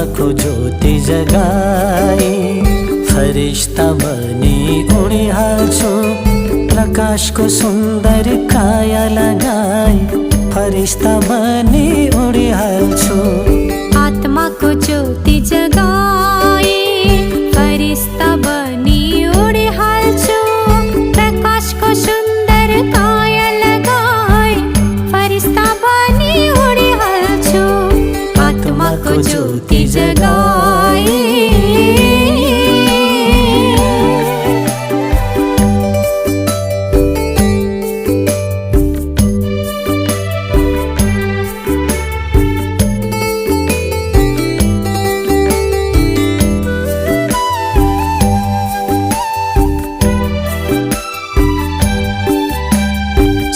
को ज्योति जगाई, फरिश्ता बनी उड़ी हाल्छु, प्रकाश को सुंदर काया लगाई, फरिश्ता बनी उड़ी हाल्छु। आत्मा को ज्योति जगाई, फरिश्ता बनी उड़ी हाल्छु, प्रकाश को सुंदर काया लगाई, फरिश्ता बनी उड़ी हाल्छु। आत्मा को ज्योति जगाई।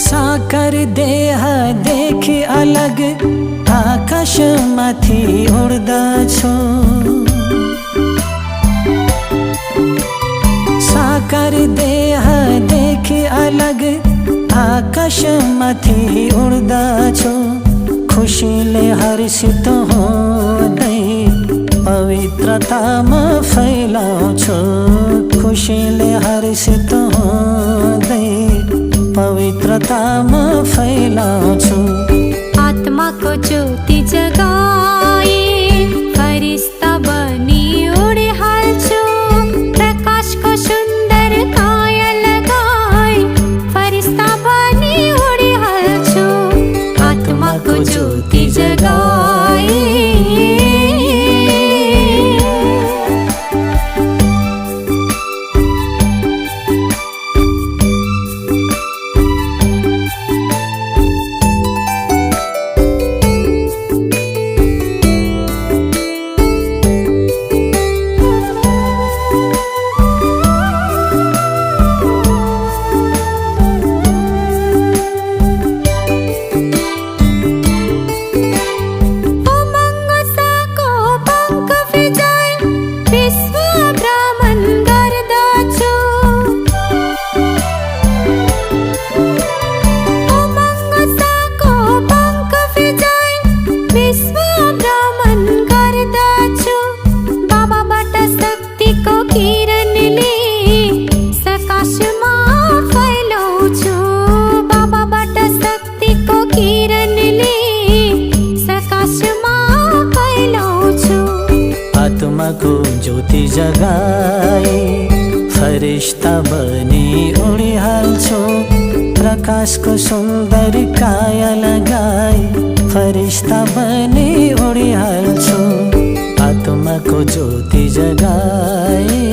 साकार देह देखी अलग, आकाशमाथि उड्दछु। साकार देह देखी अलग, आकाशमाथि उड्दछु। खुसीले हर्षित हुँदै पवित्रतामा फैलाउँछु। खुसीले हर्षित हुँदै पवित्रतामा फैलाउँछु। आत्मा को ज्योति जगाई, फरिश्ता बनी उड़ी हाल्छु, प्रकाश को सुंदर काया लगाई, फरिश्ता बनी उड़ी हाल्छु। आत्मा को ज्योति जगाई। आत्मा को ज्योति जगाई, फरिश्ता बनी उड़ी हाल्छु, प्रकाश को सुंदर काया लगाई, फरिश्ता बनी उड़ी हाल्छु। आत्मा को ज्योति जगाई।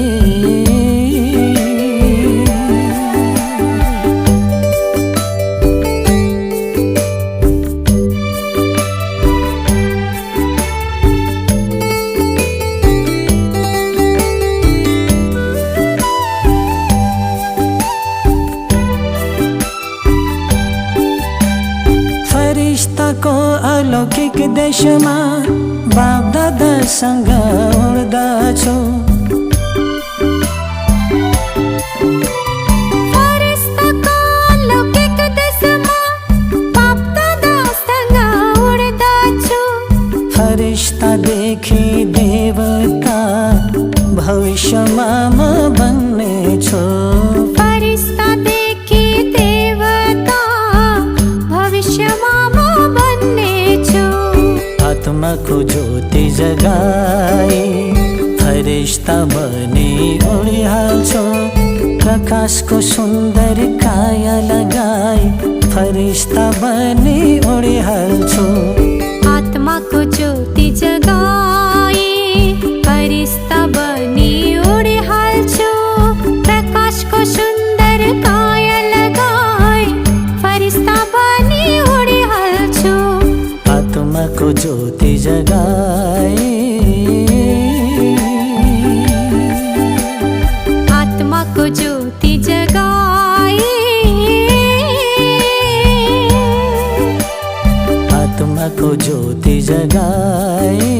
फरिश्ताको अलौकिक देशमा बाप दादासँग उड्दछु। फरिश्ताको अलौकिक देशमा बाप दादासँग उड्दछु। फरिश्ता देखि देवता भविष्यमा म बन्नेछु। फरिश्ता देखि देवता भविष्यमा म बन्नेछु। आत्मा को ज्योति जगाई, फरिश्ता बनी उड़ी हाल्छु, प्रकाश को सुंदर काया लगाई, फरिश्ता बनी उड़ी हाल्छु। आत्मा को ज्योति जगाई, फरिश्ता बनी उड़ी हाल्छु, प्रकाश को सुंदर काया लगाई, फरिश्ता बनी उड़ी हाल्छु। आत्मा को ज्योति जगाई। आत्मा को ज्योति जगाई। आत्मा को ज्योति जगाई।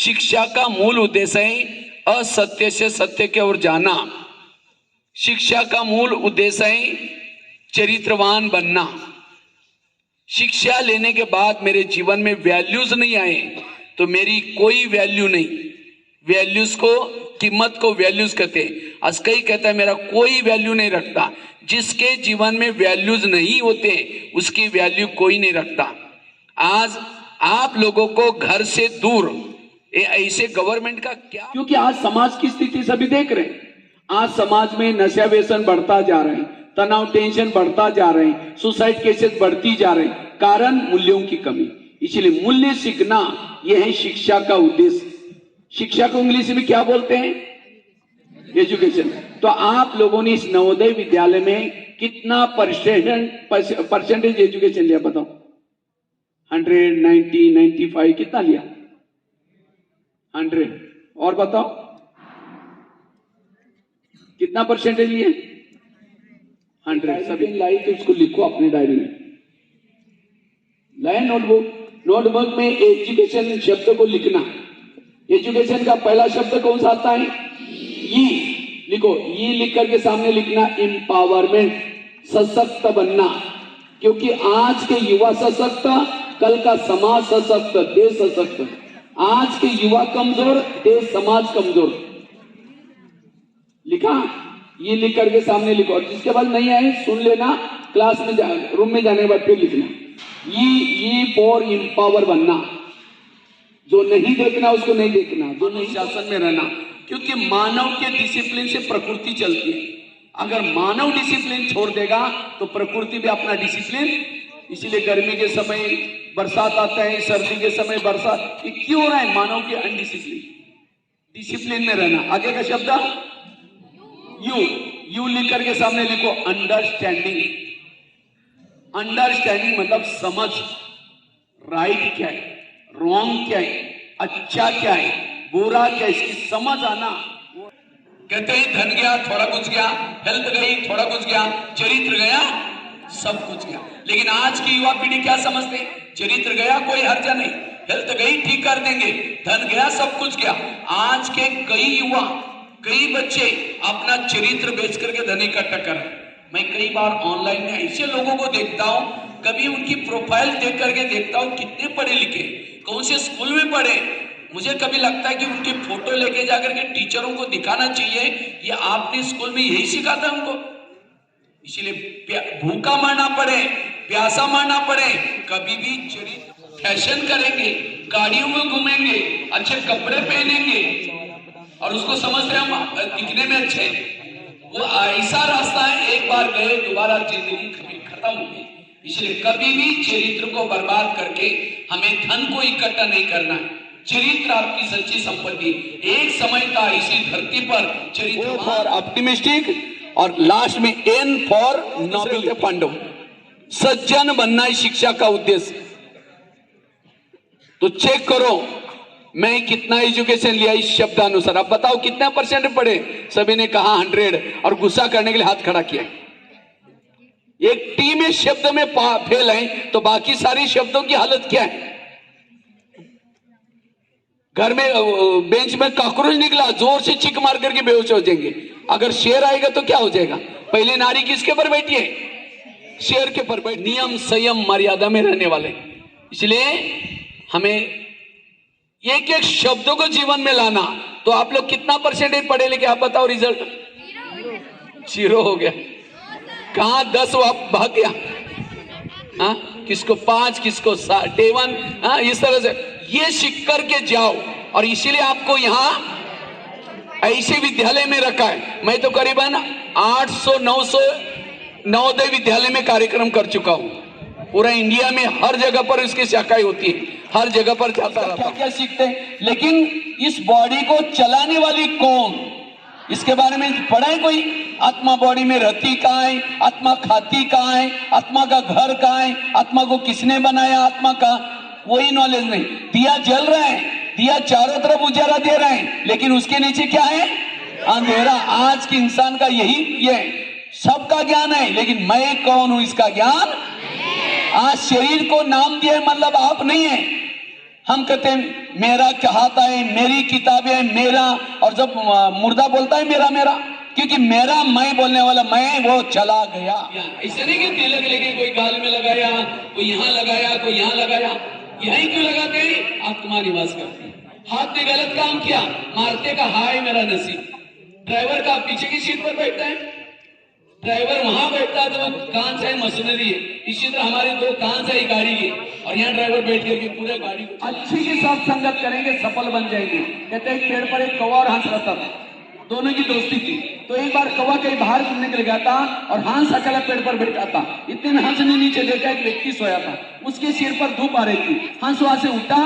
शिक्षा का मूल उद्देश्य है असत्य से सत्य की ओर जाना। शिक्षा का मूल उद्देश्य है चरित्रवान बनना। शिक्षा लेने के बाद मेरे जीवन में वैल्यूज नहीं आए तो मेरी कोई वैल्यू नहीं। वैल्यूज को, कीमत को वैल्यूज कहते हैं। अस्कई कहता है मेरा कोई वैल्यू नहीं रखता। जिसके जीवन में वैल्यूज नहीं होते उसकी वैल्यू कोई नहीं रखता। आज आप लोगों को घर से दूर ऐसे गवर्नमेंट का क्या, क्योंकि आज समाज की स्थिति सभी देख रहे हैं। आज समाज में नशा व्यसन बढ़ता जा रहे हैं, तनाव टेंशन बढ़ता जा रहे हैं, सुसाइड केसेस बढ़ती जा रहे हैं। कारण मूल्यों की कमी। इसलिए मूल्य सीखना यह है शिक्षा का उद्देश्य। शिक्षा को इंग्लिश में क्या बोलते हैं? एजुकेशन। तो आप लोगों ने इस नवोदय विद्यालय में कितना परसेंटेज एजुकेशन लिया बताओ? 100, 90, 95 कितना लिया? 100। और बताओ कितना परसेंटेज लिए? 100। सभी लाई तो उसको लिखो अपनी डायरी में। लाए नोटबुक में एजुकेशन शब्द को लिखना। एजुकेशन का पहला शब्द कौन सा आता है? ई। लिखो, ई लिख करके सामने लिखना एम्पावरमेंट, सशक्त बनना। क्योंकि आज के युवा सशक्त, कल का समाज सशक्त, देश सशक्त। आज के युवा कमजोर, देश समाज कमजोर। लिखा? ये लिख करके सामने लिखो। और जिसके बाद नहीं आए सुन लेना, क्लास में रूम में जाने के बाद फिर लिखना। ये फॉर एम्पावर बनना। जो नहीं देखना उसको नहीं देखना, जो नहीं शासन में रहना। क्योंकि मानव के डिसिप्लिन से प्रकृति चलती है। अगर मानव डिसिप्लिन छोड़ देगा तो प्रकृति भी अपना डिसिप्लिन। इसीलिए गर्मी के समय बरसात आता है, सर्दी के समय बरसात। ये क्यों हो रहा है? मानव के अनडिसिप्लिन। डिसिप्लिन में रहना। आगे का शब्द यू लिख करके सामने लिखो अंडरस्टैंडिंग। अंडरस्टैंडिंग मतलब समझ। राइट क्या है, रॉन्ग क्या है, अच्छा क्या है, बुरा क्या है, इसकी समझ आना। कहते हैं धन गया थोड़ा कुछ गया, हेल्थ गई थोड़ा कुछ गया, चरित्र गया सब कुछ गया। लेकिन आज की युवा पीढ़ी क्या समझते? चरित्र गया कोई हर्जा नहीं, हेल्थ गई ठीक कर देंगे, धन गया सब कुछ गया। आज के कई युवा, कई बच्चे अपना चरित्र बेच करके धन इकट्ठा कर रहे हैं। मैं कई बार ऑनलाइन में ऐसे लोगों को देखता हूं, कभी उनकी प्रोफाइल देख करके देखता हूं कितने पढ़े लिखे, कौन से स्कूल में पढ़े। मुझे कभी लगता है कि उनकी फोटो लेके जाकर के टीचरों को दिखाना चाहिए ये आपने स्कूल में यही सिखाता उनको। इसीलिए भूखा मरना पड़े, प्यासा मरना पड़े, कभी भी चरित्र फैशन करेंगे, गाड़ियों में घूमेंगे, अच्छे कपड़े पहनेंगे और उसको समझते हम दिखने में अच्छे। वो ऐसा रास्ता है, एक बार गए दोबारा जिंदगी खत्म हो गई। इसलिए कभी भी चरित्र को बर्बाद करके हमें धन को इकट्ठा नहीं करना है। चरित्र आपकी सच्ची संपत्ति। एक समय था इसी धरती पर चरित्र फॉर ऑप्टिमिस्टिक और लास्ट में एन फॉर नोबल पांडव। सज्जन बनना है शिक्षा का उद्देश्य। तो चेक करो मैं कितना एजुकेशन लिया इस शब्दानुसार। अब बताओ कितना परसेंट पढ़े? सभी ने कहा 100 और गुस्सा करने के लिए हाथ खड़ा किया। एक टीम में शब्द में फेल है तो बाकी सारी शब्दों की हालत क्या है? घर में बेंच में कॉकरोच निकला, जोर से चीख मार करके बेहोश हो जाएंगे। अगर शेर आएगा तो क्या हो जाएगा? पहले नारी किसके पर बैठी है? शेर के पर बैठ। नियम संयम मर्यादा में रहने वाले। इसलिए हमें एक एक शब्दों को जीवन में लाना। तो आप लोग कितना परसेंटेज पढ़े लिखे आप बताओ? रिजल्ट 0 हो गया। कहां 10 भाग गया? हाँ, किसको 5, किसको 7, हाँ, इस तरह से ये सीख करके जाओ। और इसीलिए आपको यहाँ ऐसे विद्यालय में रखा है। मैं तो करीबन 800-900 नवोदय विद्यालय में कार्यक्रम कर चुका हूँ। पूरा इंडिया में हर जगह पर इसकी शाखाएं होती है, हर जगह पर जाता रहता। क्या सीखते हैं? लेकिन इस बॉडी को चलाने वाली कौन, इसके बारे में पढ़ा है कोई? आत्मा बॉडी में रहती कहाँ है, आत्मा खाती कहाँ है, आत्मा का घर कहाँ है, आत्मा को किसने बनाया, आत्मा का वही नॉलेज नहीं। दिया जल रहा है, दिया चारों तरफ उजाला दे रहा है, लेकिन उसके नीचे क्या है? अंधेरा। आज के इंसान का यही ये सबका ज्ञान है, लेकिन मैं कौन हूं इसका ज्ञान। आज शरीर को नाम दिया मतलब आप नहीं है। हम कहते हैं मेरा कहता है, मेरी किताबें है, मेरा, और जब मुर्दा बोलता है मेरा मेरा, क्योंकि मेरा मैं बोलने वाला मैं वो चला गया। ऐसे नहीं कि तिलक लेके कोई गाल में लगाया, कोई यहाँ लगाया, कोई यहाँ लगाया। यही क्यों लगाते हैं? आत्मा निवास करती है। हाथ ने गलत काम किया, मारते का हाय मेरा नसीब। ड्राइवर का पीछे की सीट पर बैठता है, ड्राइवर वहां बैठता है तो वो कान से मशीनरी है। इसी तरह हमारे दो कान से गाड़ी है और यहाँ ड्राइवर बैठ करके पूरे गाड़ी को अच्छी के साथ संगत करेंगे, सफल बन जाएंगे। कहते हैं पेड़ पर एक कौवा और हंस रहता था, दोनों की दोस्ती थी। तो एक बार कौवा कहीं बाहर घूमने के लिए गया था और हंस अकेला पेड़ पर बैठा था। इतने में हंस ने नीचे देखा एक व्यक्ति सोया था, उसके सिर पर धूप आ रही थी। हंस वहां से उठा,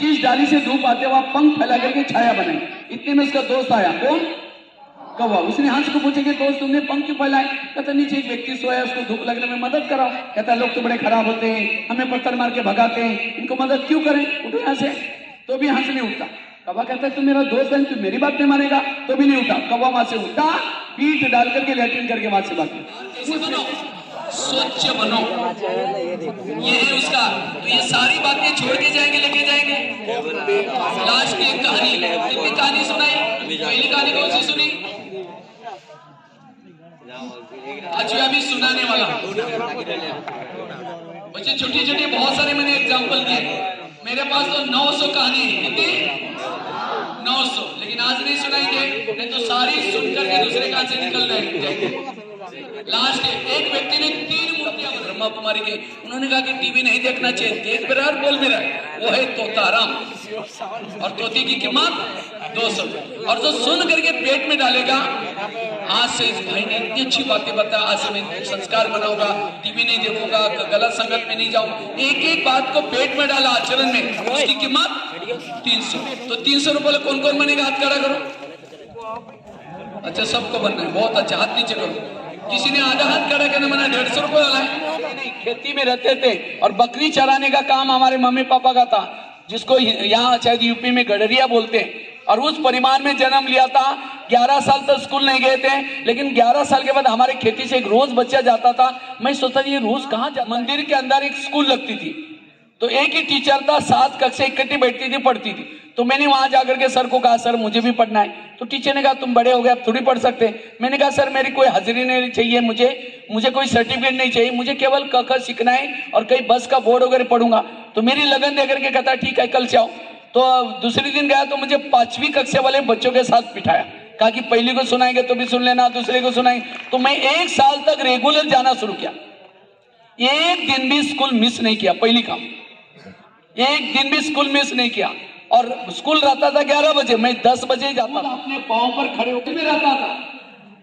जिस डाली से धूप आते वहां पंख फैला करके छाया बनाई। इतने में उसका दोस्त आया, कौन? कौवा। उसने हंस को पूछा कि दोस्त तुमने पंख क्यों फैलाए? कहता नीचे एक व्यक्ति सोया, उसको धूप लगने में मदद कराओ। कहता लोग तो बड़े खराब होते हैं, हमें पत्थर मार के भगाते हैं, इनको मदद क्यों करें, उठो यहाँ से। तो भी हंस नहीं उठता। कौवा कहता है तू मेरा दोस्त है, तू मेरी बात नहीं मानेगा, तो भी नहीं उठा। कौवा वहां से उठा, पीठ डाल करके लैट्रिन करके वहां से बात स्वच्छ बनो, ये है उसका। तो ये सारी बातें छोड़ के जाएंगे, लेके जाएंगे। लास्ट की एक कहानी, कितनी कहानी सुनाई? पहली कहानी कौन सी सुनी? आज अभी सुनाने वाला बच्चे छोटी छोटी बहुत सारे मैंने एग्जाम्पल दिए। मेरे पास तो 900 कहानी है। कितनी? 900। लेकिन आज नहीं सुनाएंगे, नहीं तो सारी सुनकर के दूसरे कान से निकल जाएंगे। लास्ट एक व्यक्ति ने 3 मूर्तियां ब्रह्मा कुमारी के, उन्होंने कहा कि टीवी नहीं देखना चाहिए। देख भी रहा और बोल भी रहा है। वो है तोताराम, और तोती की कीमत 200। और जो सुन करके पेट में डालेगा, आज से इस भाई ने इतनी अच्छी बातें बताया, आज से मैं संस्कार बनाऊंगा, टीवी नहीं देखूंगा, गलत संगत में नहीं जाऊंगा। एक एक बात को पेट में डाला आचरण में, उसकी कीमत 300। तो 300 रुपये कौन कौन बनेगा? हाथ खड़ा करो। अच्छा सबको बनना है, बहुत अच्छा। हाथ नीचे करो। किसी ने आधा हाथ खड़ा करने मना 150 रुपये वाला है। नहीं, खेती में रहते थे और बकरी चराने का काम हमारे मम्मी पापा का था, जिसको यहाँ शायद यूपी में गडरिया बोलते हैं। और उस परिवार में जन्म लिया था। 11 साल तक स्कूल नहीं गए थे, लेकिन 11 साल के बाद हमारे खेती से एक रोज बच्चा जाता था। मैं सोचता ये रोज कहाँ जा, मंदिर के अंदर एक स्कूल लगती थी, तो एक ही टीचर था, 7 कक्षा इकट्ठी बैठती थी, पढ़ती थी। तो मैंने वहां जाकर के सर को कहा सर मुझे भी पढ़ना है। तो टीचर ने कहा तुम बड़े हो गए, अब थोड़ी पढ़ सकते। मैंने कहा सर मेरी कोई हाजिरी नहीं चाहिए, मुझे कोई सर्टिफिकेट नहीं चाहिए, मुझे केवल क ख सीखना है और कई बस का बोर्ड वगैरह पढ़ूंगा। तो मेरी लगन देकर के कहता ठीक है कल से आओ। तो दूसरे दिन गया तो मुझे 5वीं कक्षा वाले बच्चों के साथ बिठाया, कहा कि पहली को सुनाएंगे तो भी सुन लेना, दूसरे को सुनाएंगे। तो मैं 1 साल तक रेगुलर जाना शुरू किया, एक दिन भी स्कूल मिस नहीं किया। पहली काम, एक दिन भी स्कूल मिस नहीं किया। और स्कूल रहता था 11 बजे, मैं 10 बजे जाता था। अपने पांव पर खड़े होकर रहता था।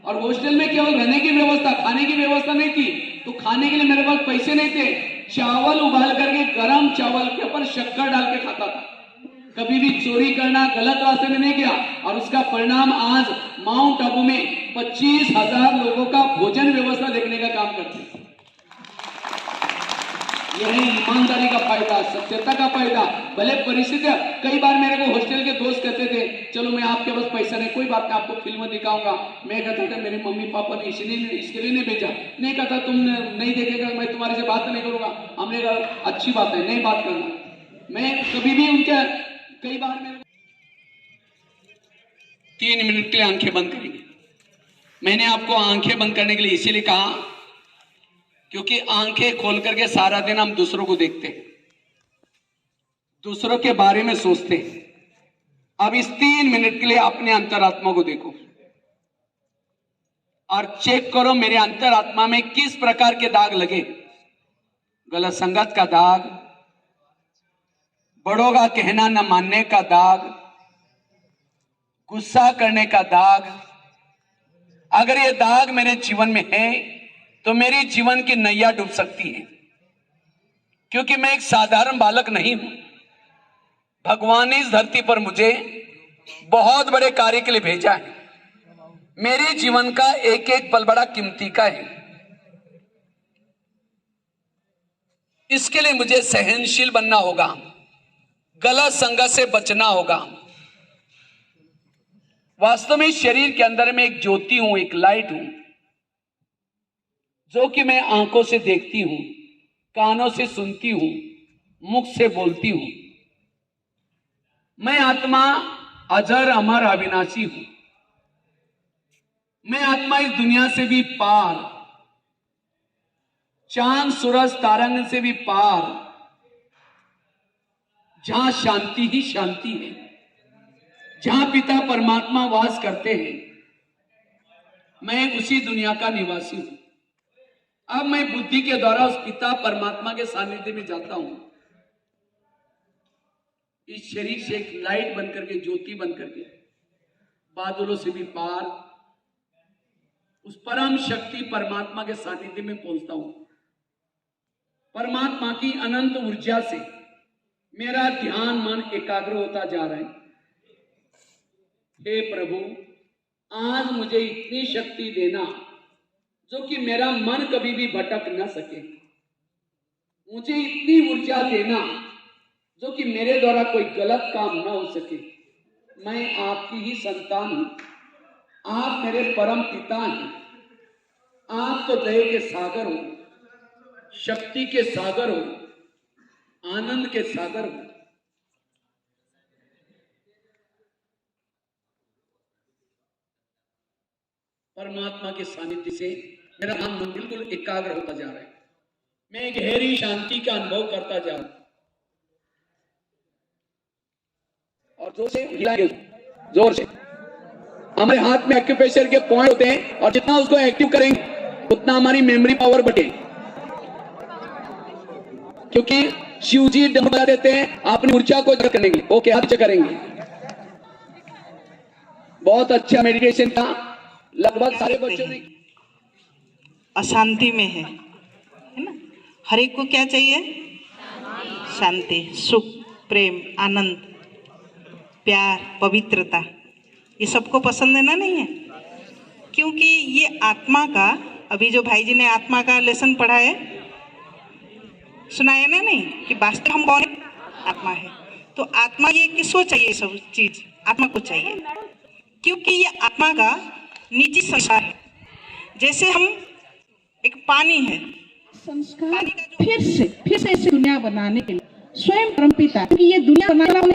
और हॉस्टल में केवल रहने की व्यवस्था, खाने की व्यवस्था नहीं थी। तो खाने के लिए मेरे पास पैसे नहीं थे, चावल उबाल करके गर्म चावल के ऊपर शक्कर डाल के खाता था। कभी भी चोरी करना, गलत रास्ते में नहीं गया। और उसका परिणाम आज माउंट आबू में 25,000 लोगों का भोजन व्यवस्था देखने का काम करते हैं। यही ईमानदारी का फायदा, सत्यता का फायदा। भले परिस्थितियां, कई बार मेरे को हॉस्टल के दोस्त कहते थे चलो मैं आपके पास पैसा नहीं, कोई बात नहीं आपको फिल्म दिखाऊंगा। मैं कहता था मेरे मम्मी पापा ने इसलिए इसके लिए नहीं भेजा। नहीं कहता तुम नहीं देखेगा मैं तुम्हारे से बात नहीं करूंगा। हमने कहा अच्छी बात है, नहीं बात करना। मैं कभी भी उनके, कई बार मेरे 3 मिनट के लिए आंखें बंद करेंगे। मैंने आपको आंखें बंद करने के लिए इसीलिए कहा क्योंकि आंखें खोल करके सारा दिन हम दूसरों को देखते हैं, दूसरों के बारे में सोचते हैं। अब इस 3 मिनट के लिए अपने अंतरात्मा को देखो और चेक करो मेरे अंतरात्मा में किस प्रकार के दाग लगे। गलत संगत का दाग, बड़ों का कहना न मानने का दाग, गुस्सा करने का दाग। अगर ये दाग मेरे जीवन में है तो मेरी जीवन की नैया डूब सकती है, क्योंकि मैं एक साधारण बालक नहीं हूं। भगवान ने इस धरती पर मुझे बहुत बड़े कार्य के लिए भेजा है। मेरे जीवन का एक एक पल बड़ा कीमती का है। इसके लिए मुझे सहनशील बनना होगा, गलत संगत से बचना होगा। वास्तव में शरीर के अंदर में एक ज्योति हूं, एक लाइट हूं, जो कि मैं आंखों से देखती हूं, कानों से सुनती हूं, मुख से बोलती हूं। मैं आत्मा अजर अमर अविनाशी हूं। मैं आत्मा इस दुनिया से भी पार, चांद सूरज तारंग से भी पार, जहां शांति ही शांति है, जहां पिता परमात्मा वास करते हैं, मैं उसी दुनिया का निवासी हूं। अब मैं बुद्धि के द्वारा उस पिता परमात्मा के सानिध्य में जाता हूं। इस शरीर से एक लाइट बनकर के, ज्योति बनकर के, बादलों से भी पार उस परम शक्ति परमात्मा के सानिध्य में पहुंचता हूं। परमात्मा की अनंत ऊर्जा से मेरा ध्यान मन एकाग्र होता जा रहा है। हे प्रभु, आज मुझे इतनी शक्ति देना जो कि मेरा मन कभी भी भटक न सके। मुझे इतनी ऊर्जा देना जो कि मेरे द्वारा कोई गलत काम न हो सके। मैं आपकी ही संतान हूं, आप मेरे परम पिता हैं। आप तो दया के सागर हो, शक्ति के सागर हो, आनंद के सागर हो। परमात्मा के सानिध्य से मेरा मन बिल्कुल एकाग्र होता जा रहा है। मैं गहरी शांति का अनुभव करता जा रहा हूं। और जोर से हिलाएंगे, जोर से। हमारे हाथ में एक्यूप्रेशर के पॉइंट होते हैं और जितना उसको एक्टिव करेंगे उतना हमारी मेमोरी पावर बढ़े। क्योंकि शिव जी बता देते हैं अपनी ऊर्जा को जागृत करने के लिए। ओके, आप करेंगे। बहुत अच्छा मेडिटेशन था। लगभग सारे बच्चों ने अशांति में है ना। हर एक को क्या चाहिए? शांति, सुख, प्रेम, आनंद, प्यार, पवित्रता। ये सबको पसंद है ना? नहीं है? क्योंकि ये आत्मा का, अभी जो भाई जी ने आत्मा का लेसन पढ़ा है, सुनाया ना? नहीं, कि वास्तव हम कौन है? आत्मा है। तो आत्मा ये किसको चाहिए? सब चीज आत्मा को चाहिए, क्योंकि ये आत्मा का निजी संसार है। जैसे हम एक पानी है, संस्कार फिर से इस दुनिया बनाने के लिए स्वयं परमपिता, क्योंकि ये दुनिया बनाने वाले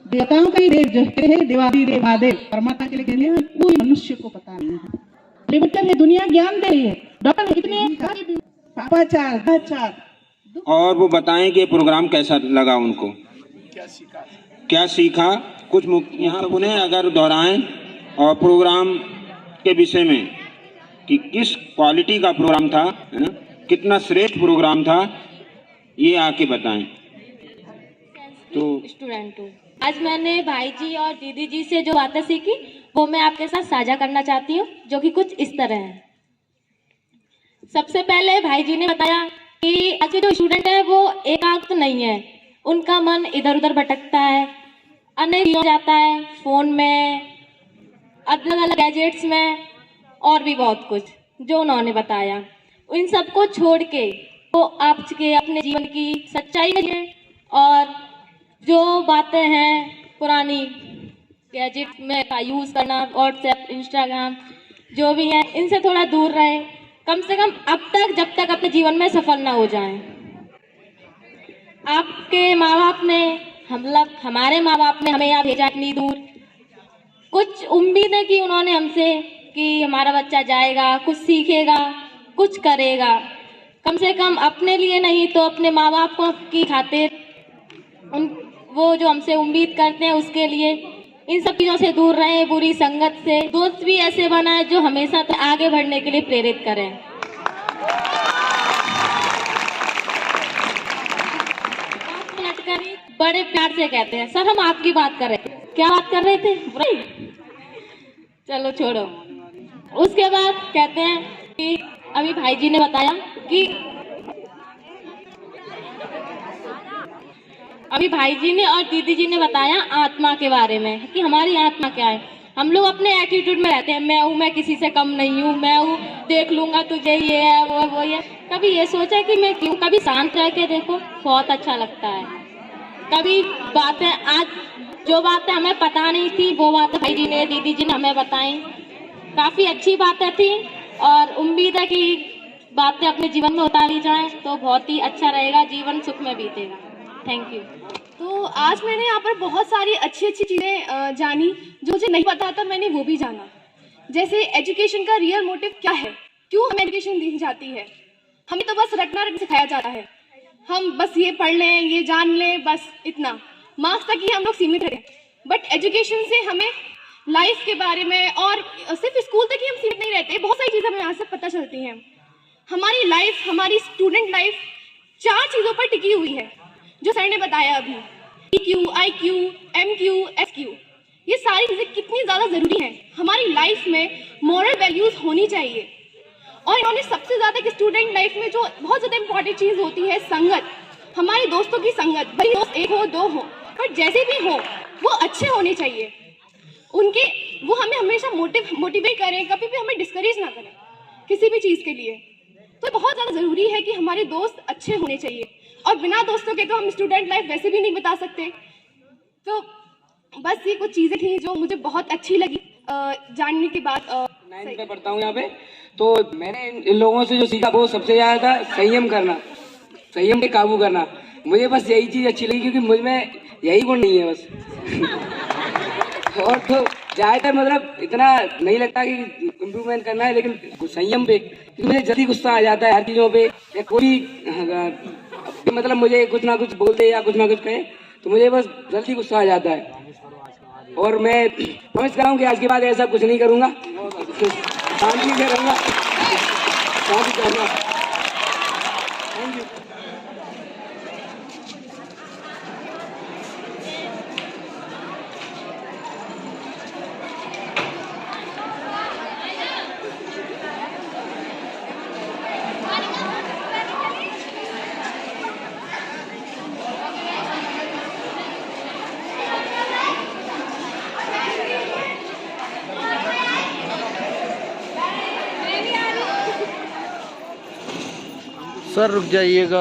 देवताओं का ही देव जो है, देवादिदेव महादेव परमात्मा के लिए है, कोई मनुष्य को पता नहीं है। बेटा ये दुनिया ज्ञान दे रही है, डॉक्टर इतने पापाचार। और वो बताएं कि प्रोग्राम कैसा लगा उनको, क्या सीखा कुछ यहाँ पुनः अगर दोहराएं, और प्रोग्राम के विषय में कि किस क्वालिटी का प्रोग्राम था, है ना, कितना श्रेष्ठ प्रोग्राम था, ये आके बताएं। तो स्टूडेंट हूँ। आज मैंने भाई जी और दीदी जी से जो बातें सीखी वो मैं आपके साथ साझा करना चाहती हूँ, जो कि कुछ इस तरह है। सबसे पहले भाई जी ने बताया कि आज के जो स्टूडेंट है वो एकाग्र नहीं है, उनका मन इधर उधर भटकता है, अन्य चीजों जाता है, फोन में, अलग अलग गैजेट्स में और भी बहुत कुछ जो उन्होंने बताया। इन सबको छोड़ के वो आपके अपने जीवन की सच्चाई में है, और जो बातें हैं पुरानी गैजेट में का यूज़ करना, व्हाट्सएप, इंस्टाग्राम, जो भी है, इनसे थोड़ा दूर रहे। कम से कम अब तक, जब तक अपने जीवन में सफल ना हो जाएं। आपके माँ बाप ने, हमारे माँ बाप ने हमें यहाँ भेजा इतनी दूर, कुछ उम्मीदें की उन्होंने हमसे कि हमारा बच्चा जाएगा, कुछ सीखेगा, कुछ करेगा। कम से कम अपने लिए नहीं तो अपने माँ बाप को की खातिर, वो जो हमसे उम्मीद करते हैं उसके लिए इन सब चीज़ों से दूर रहें। बुरी संगत से दोस्त भी ऐसे बनाएं जो हमेशा तो आगे बढ़ने के लिए प्रेरित करें। बड़े प्यार से कहते हैं, सर हम आपकी बात कर रहे थे। क्या बात कर रहे थे? चलो छोड़ो। उसके बाद कहते हैं कि अभी भाई जी ने बताया कि अभी भाई जी ने और दीदी जी ने बताया आत्मा के बारे में कि हमारी आत्मा क्या है। हम लोग अपने एटीट्यूड में रहते हैं, मैं हूँ, मैं किसी से कम नहीं हूँ, मैं हूँ, देख लूंगा तुझे, ये है वो है। कभी ये सोचा कि मैं क्यों? कभी शांत रह के देखो, बहुत अच्छा लगता है। कभी बातें, आज जो बातें हमें पता नहीं थी वो बातें भाई जी ने, दीदी जी ने हमें बताई। काफ़ी अच्छी बातें थी और उम्मीद है कि बातें अपने जीवन में उतारी जाएं तो बहुत ही अच्छा रहेगा, जीवन सुख में बीतेगा। Thank you. तो आज मैंने यहाँ पर बहुत सारी अच्छी अच्छी चीज़ें जानी जो मुझे नहीं पता था, मैंने वो भी जाना। जैसे एजुकेशन का रियल मोटिव क्या है, क्यों हमें एजुकेशन दी जाती है। हमें तो बस रटना सिखाया जाता है, हम बस ये पढ़ लें, ये जान लें, बस इतना मार्क्स तक ही हम लोग सीमित रहें। बट एजुकेशन से हमें लाइफ के बारे में, और सिर्फ स्कूल तक ही हम सीमित नहीं रहते, बहुत सारी चीज़ें हमें यहाँ से पता चलती हैं। हमारी लाइफ, हमारी स्टूडेंट लाइफ 4 चीज़ों पर टिकी हुई है जो सर ने बताया अभी, EQ, IQ, MQ, SQ। ये सारी चीज़ें कितनी ज़्यादा ज़रूरी हैं। हमारी लाइफ में मॉरल वैल्यूज़ होनी चाहिए। और इन्होंने सबसे ज़्यादा एक स्टूडेंट लाइफ में जो बहुत ज़्यादा इंपॉर्टेंट चीज़ होती है, संगत, हमारे दोस्तों की संगत। भले दोस्त 1 हो 2 हो, पर जैसे भी हो वो अच्छे होने चाहिए। उनके वो हमें हमेशा मोटिवेट करें, कभी भी हमें डिस्करेज ना करें किसी भी चीज़ के लिए। तो बहुत ज़्यादा ज़रूरी है कि हमारे दोस्त अच्छे होने चाहिए, और बिना दोस्तों के तो हम स्टूडेंट लाइफ वैसे भी नहीं बिता सकते। तो बस ये कुछ चीज़ें थी जो मुझे बहुत अच्छी लगी जानने के बाद। 9th में पढ़ता हूँ यहाँ पे, तो मैंने इन लोगों से जो सीखा वो सबसे ज़्यादा था संयम करना, संयम पे काबू करना। मुझे बस यही चीज़ अच्छी लगी, क्योंकि मुझ में यही गुण नहीं है बस। और तो ज़्यादातर मतलब इतना नहीं लगता कि इम्प्रूवमेंट करना है, लेकिन संयम पे, क्योंकि मुझे जल्दी गुस्सा आ जाता है हर चीज़ों पे। या कोई मतलब मुझे कुछ ना कुछ बोल दे या कुछ ना कुछ कहे तो मुझे बस जल्दी गुस्सा आ जाता है। और मैं प्रॉमिस कर रहा हूँ कि आज के बाद ऐसा कुछ नहीं करूँगा, शांति से रहूँगा, शांति करूँगा। Thank you. सर रुक जाइएगा।